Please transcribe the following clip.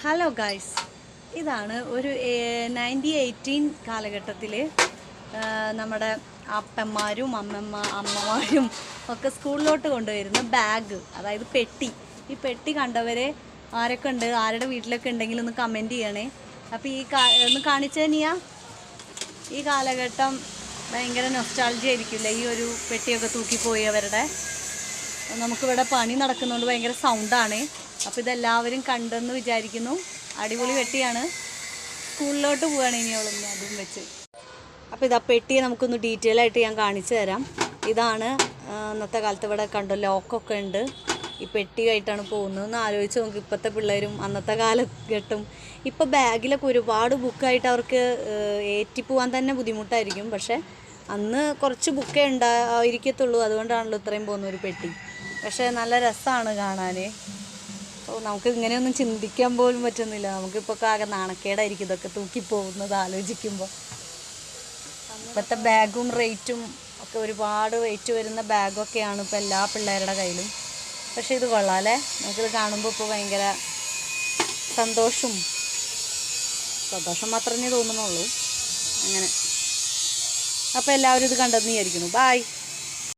Hello guys, ഇതാണ് ഒരു 1918 കാലഘട്ടത്തിൽ നമ്മുടെ അപ്പന്മാരും അമ്മമാരും ഒക്കെ സ്കൂളിലോട്ട് കൊണ്ടുവരുന്ന ബാഗ്, അതായത് പെട്ടി. ഈ പെട്ടി കണ്ടവരെ ആരൊക്കെ ഉണ്ട്, ആരുടെ വീട്ടിലൊക്കെ ഉണ്ടെങ്കിൽ ഒന്ന് കമൻറ്റ് ചെയ്യണേ. അപ്പോൾ ഒന്ന് കാണിച്ചു നീയാ. ഈ കാലഘട്ടം ഭയങ്കര നൊസ്റ്റാൾജി ആയിരിക്കില്ലേ, ഈ ഒരു പെട്ടിയൊക്കെ തൂക്കിപ്പോയവരുടെ. നമുക്കിവിടെ പണി നടക്കുന്നതുകൊണ്ട് ഭയങ്കര സൗണ്ടാണ്. അപ്പോൾ ഇതെല്ലാവരും കണ്ടെന്ന് വിചാരിക്കുന്നു. അടിപൊളി പെട്ടിയാണ്. സ്കൂളിലോട്ട് പോവുകയാണ് ഇനിയോളൊന്ന് അതും വെച്ച്. അപ്പോൾ ഇതാ പെട്ടിയെ നമുക്കൊന്ന് ഡീറ്റെയിൽ ആയിട്ട് ഞാൻ കാണിച്ചു തരാം. ഇതാണ് അന്നത്തെ കാലത്ത് ഇവിടെ കണ്ടോ, ലോക്കൊക്കെ ഉണ്ട്. ഈ പെട്ടിയായിട്ടാണ് പോകുന്നതെന്ന് ആലോചിച്ച് നോക്കി. ഇപ്പോഴത്തെ പിള്ളേരും അന്നത്തെ കാലഘട്ടം ഇപ്പോൾ ബാഗിലൊക്കെ ഒരുപാട് ബുക്കായിട്ട് അവർക്ക് ഏറ്റിപ്പോവാൻ തന്നെ ബുദ്ധിമുട്ടായിരിക്കും. പക്ഷേ അന്ന് കുറച്ച് ബുക്കേ ഉണ്ടായിരിക്കത്തുള്ളൂ. അതുകൊണ്ടാണല്ലോ ഇത്രയും പോകുന്ന ഒരു പെട്ടി. പക്ഷേ നല്ല രസമാണ് കാണാൻ. നമുക്ക് ഇങ്ങനെയൊന്നും ചിന്തിക്കാൻ പോലും പറ്റുന്നില്ല. നമുക്കിപ്പോൾ ആകെ നാണക്കേടായിരിക്കും ഇതൊക്കെ തൂക്കിപ്പോകുന്നത് ആലോചിക്കുമ്പോൾ. ഇപ്പോഴത്തെ ബാഗും റേറ്റും ഒക്കെ ഒരുപാട് റേറ്റ് വരുന്ന ബാഗൊക്കെയാണ് ഇപ്പോൾ എല്ലാ പിള്ളേരുടെ കയ്യിലും. പക്ഷേ ഇത് കൊള്ളാം അല്ലേ. നമുക്കിത് കാണുമ്പോൾ ഇപ്പോൾ ഭയങ്കര സന്തോഷം മാത്രമേ തോന്നുന്നുള്ളൂ. അങ്ങനെ അപ്പോൾ എല്ലാവരും ഇത് കണ്ടെന്ന് വിചാരിക്കുന്നു. ബായ്.